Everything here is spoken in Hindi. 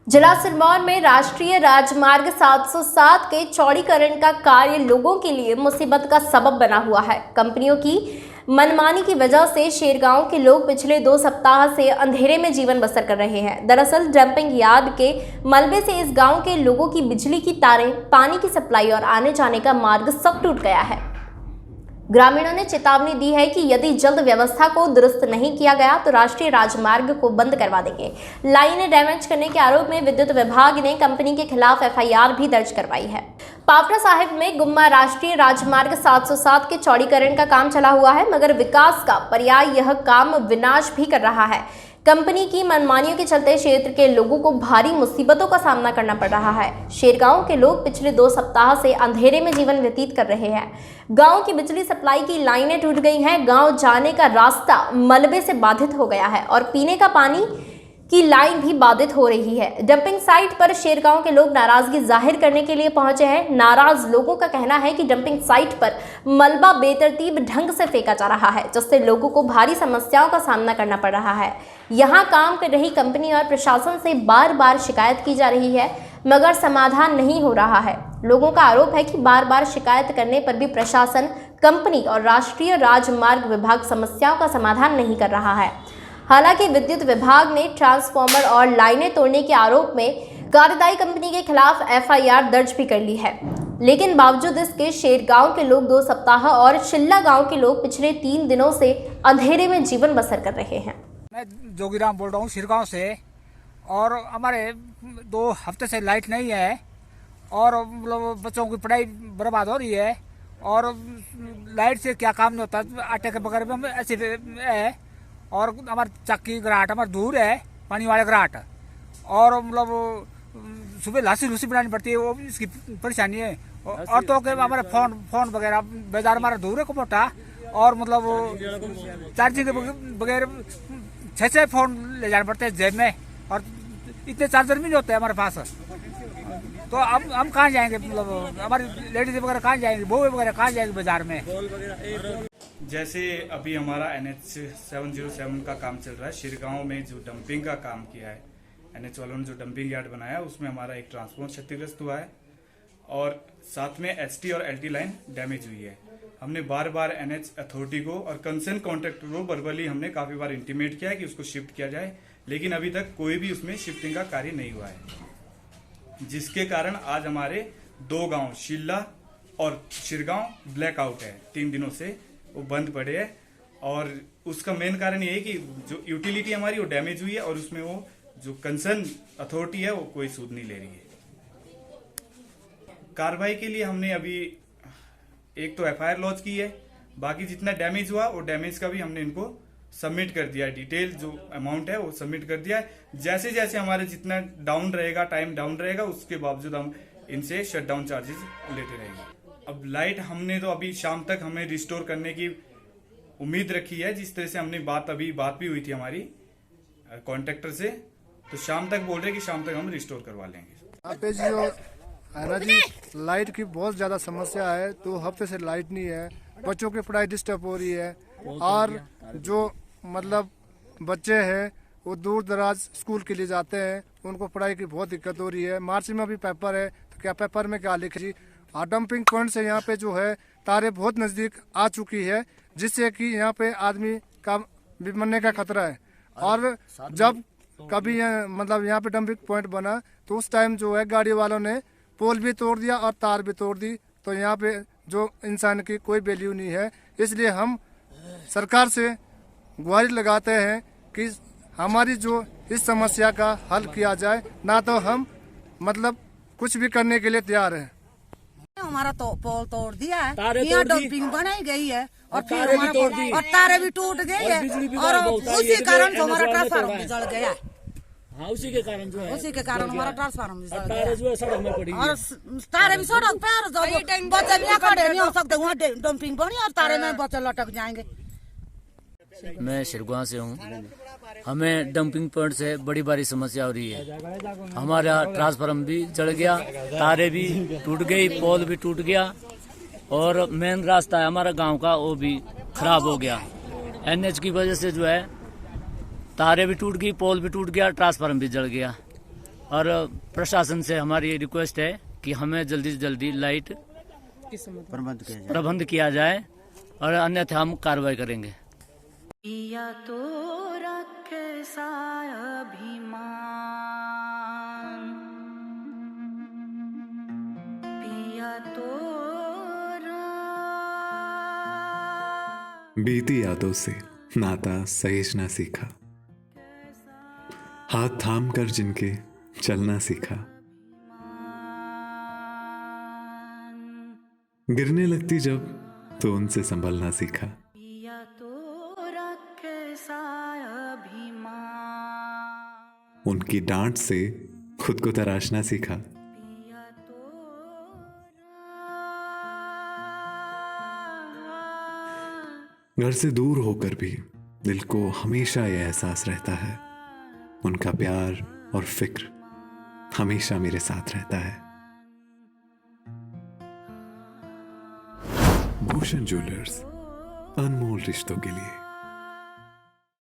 जिला सिरमौर में राष्ट्रीय राजमार्ग 707 के चौड़ीकरण का कार्य लोगों के लिए मुसीबत का सबब बना हुआ है। कंपनियों की मनमानी की वजह से शेरगांव के लोग पिछले 2 सप्ताह से अंधेरे में जीवन बसर कर रहे हैं। दरअसल डंपिंग यार्ड के मलबे से इस गांव के लोगों की बिजली की तारें, पानी की सप्लाई और आने जाने का मार्ग सब टूट गया है। ग्रामीणों ने चेतावनी दी है कि यदि जल्द व्यवस्था को दुरुस्त नहीं किया गया तो राष्ट्रीय राजमार्ग को बंद करवा देंगे। लाइनें डैमेज करने के आरोप में विद्युत विभाग ने कंपनी के खिलाफ एफआईआर भी दर्ज करवाई है। पावटा साहिब में गुम्मा राष्ट्रीय राजमार्ग 707 के चौड़ीकरण का काम चला हुआ है, मगर विकास का पर्याय यह काम विनाश भी कर रहा है। कंपनी की मनमानियों के चलते क्षेत्र के लोगों को भारी मुसीबतों का सामना करना पड़ रहा है। शेरगांव के लोग पिछले 2 सप्ताह से अंधेरे में जीवन व्यतीत कर रहे हैं। गांव की बिजली सप्लाई की लाइनें टूट गई हैं। गांव जाने का रास्ता मलबे से बाधित हो गया है और पीने का पानी की लाइन भी बाधित हो रही है। डंपिंग साइट पर शेरगांव के लोग नाराजगी जाहिर करने के लिए पहुंचे हैं। नाराज लोगों का कहना है कि डंपिंग साइट पर मलबा बेतरतीब ढंग से फेंका जा रहा है, जिससे लोगों को भारी समस्याओं का सामना करना पड़ रहा है। यहां काम कर रही कंपनी और प्रशासन से बार बार शिकायत की जा रही है, मगर समाधान नहीं हो रहा है। लोगों का आरोप है कि बार बार शिकायत करने पर भी प्रशासन, कंपनी और राष्ट्रीय राजमार्ग विभाग समस्याओं का समाधान नहीं कर रहा है। हालांकि विद्युत विभाग ने ट्रांसफार्मर और लाइनें तोड़ने के आरोप में कार्यदायी कंपनी के खिलाफ एफआईआर दर्ज भी कर ली है, लेकिन बावजूद इसके शेरगांव के लोग 2 सप्ताह और शिल्ला गांव के लोग पिछले 3 दिनों से अंधेरे में जीवन बसर कर रहे हैं। मैं जोगीराम बोल रहा हूँ शिरगांव से, और हमारे 2 हफ्ते से लाइट नहीं है और मतलब बच्चों की पढ़ाई बर्बाद हो रही है। और लाइट से क्या काम नहीं होता, आटे के बगैर में ऐसे है। और हमारे चक्की घराट हमारे दूर है, पानी वाले घराट, और मतलब सुबह लासी लूसी बनानी पड़ती है, वो इसकी परेशानी है। और तो के हमारे फोन वगैरह बाजार हमारा दूर है को मोटा, और मतलब चार्जिंग के बगैर 6 फोन ले जाने पड़ते हैं जेब में, और इतने चार्जर भी नहीं होते हमारे पास। तो अब हम कहाँ जाएंगे, मतलब हमारी लेडीज वगैरह कहाँ जाएंगे, बहू वगैरह कहाँ जाएंगे बाजार में। जैसे अभी हमारा NH 707 का काम चल रहा है। शिरगांव में जो डंपिंग का काम किया है, NH वालों ने जो डंपिंग यार्ड बनाया, उसमें हमारा एक ट्रांसफॉर्मर क्षतिग्रस्त हुआ है और साथ में HT और LT लाइन डैमेज हुई है। हमने बार बार NH अथॉरिटी को और कंसर्न कॉन्ट्रैक्टर को वर्बली हमने काफी बार इंटीमेट किया है कि उसको शिफ्ट किया जाए, लेकिन अभी तक कोई भी उसमें शिफ्टिंग का कार्य नहीं हुआ है, जिसके कारण आज हमारे 2 गांव शिल्ला और शिरगांव ब्लैकआउट है। 3 दिनों से वो बंद पड़े हैं, और उसका मेन कारण ये है कि जो यूटिलिटी हमारी वो डैमेज हुई है और उसमें वो जो कंसर्न अथॉरिटी है वो कोई सूद नहीं ले रही है। कार्रवाई के लिए हमने अभी एक तो एफआईआर लॉन्च की है, बाकी जितना डैमेज हुआ वो डैमेज का भी हमने इनको सबमिट कर दिया है। डिटेल जो अमाउंट है वो सबमिट कर दिया है। जैसे जैसे हमारे जितना डाउन रहेगा, टाइम डाउन रहेगा, उसके बावजूद हम इनसे शटडाउन चार्जेस लेते रहेंगे। अब लाइट हमने तो अभी शाम तक हमें रिस्टोर करने की उम्मीद रखी है, जिस तरह से हमने बात भी हुई थी हमारी कॉन्ट्रैक्टर से, तो शाम तक बोल रहे कि शाम तक हम रिस्टोर करवा लेंगे। यहाँ पे जो है ना जी, लाइट की बहुत ज़्यादा समस्या है। 2 हफ्ते से लाइट नहीं है, बच्चों की पढ़ाई डिस्टर्ब हो रही है, और जो मतलब बच्चे हैं वो दूर दराज स्कूल के लिए जाते हैं, उनको पढ़ाई की बहुत दिक्कत हो रही है। मार्च में अभी पेपर है, तो क्या पेपर में क्या लिखे जी। डंपिंग पॉइंट से यहाँ पे जो है तारे बहुत नज़दीक आ चुकी है, जिससे कि यहाँ पे आदमी का भी मरने का खतरा है। और जब कभी मतलब यहाँ पे डंपिंग पॉइंट बना तो उस टाइम जो है गाड़ी वालों ने पोल भी तोड़ दिया और तार भी तोड़ दी, तो यहाँ पे जो इंसान की कोई वैल्यू नहीं है। इसलिए हम सरकार से गुहारी लगाते हैं कि हमारी जो इस समस्या का हल किया जाए, ना तो हम मतलब कुछ भी करने के लिए तैयार हैं। हमारा तो पोल तोड़ दिया है, यहाँ डंपिंग बनाई गई है, और फिर हमारा और तारे भी टूट गई है, और उसी कारण हमारा ट्रांसफार्मर भी जल गया है। हाँ, उसी के कारण जो है, उसी के कारण हमारा ट्रांसफार्मर भी जल गया तारे जो है सड़क में पड़ी और तारे भी सड़क पे, और बच्चे भी खड़े नहीं हो सकते, वहाँ डंपिंग बनी और तारे में बच्चे लटक जाएंगे। मैं शिरगांव से हूँ। हमें डंपिंग पॉइंट से बड़ी भारी समस्या हो रही है। हमारा ट्रांसफार्मर भी जल गया, तारे भी टूट गई, पोल भी टूट गया, और मेन रास्ता है हमारा गांव का वो भी खराब हो गया। NH की वजह से जो है तारे भी टूट गई, पोल भी टूट गया, ट्रांसफार्मर भी जल गया। और प्रशासन से हमारी रिक्वेस्ट है कि हमें जल्दी से जल्दी लाइट प्रबंध किया जाए और अन्यथा हम कार्रवाई करेंगे। पिया तो रखे सा अभिमान, पिया तो बीती यादों से नाता सहेजना सीखा, हाथ थाम कर जिनके चलना सीखा, गिरने लगती जब तो उनसे संभलना सीखा। पिया तो रखे सा अभिमान, उनकी डांट से खुद को तराशना सीखा। पिया तो घर से दूर होकर भी दिल को हमेशा यह एहसास रहता है, उनका प्यार और फिक्र हमेशा मेरे साथ रहता है। भूषण ज्वेलर्स, अनमोल रिश्तों के लिए।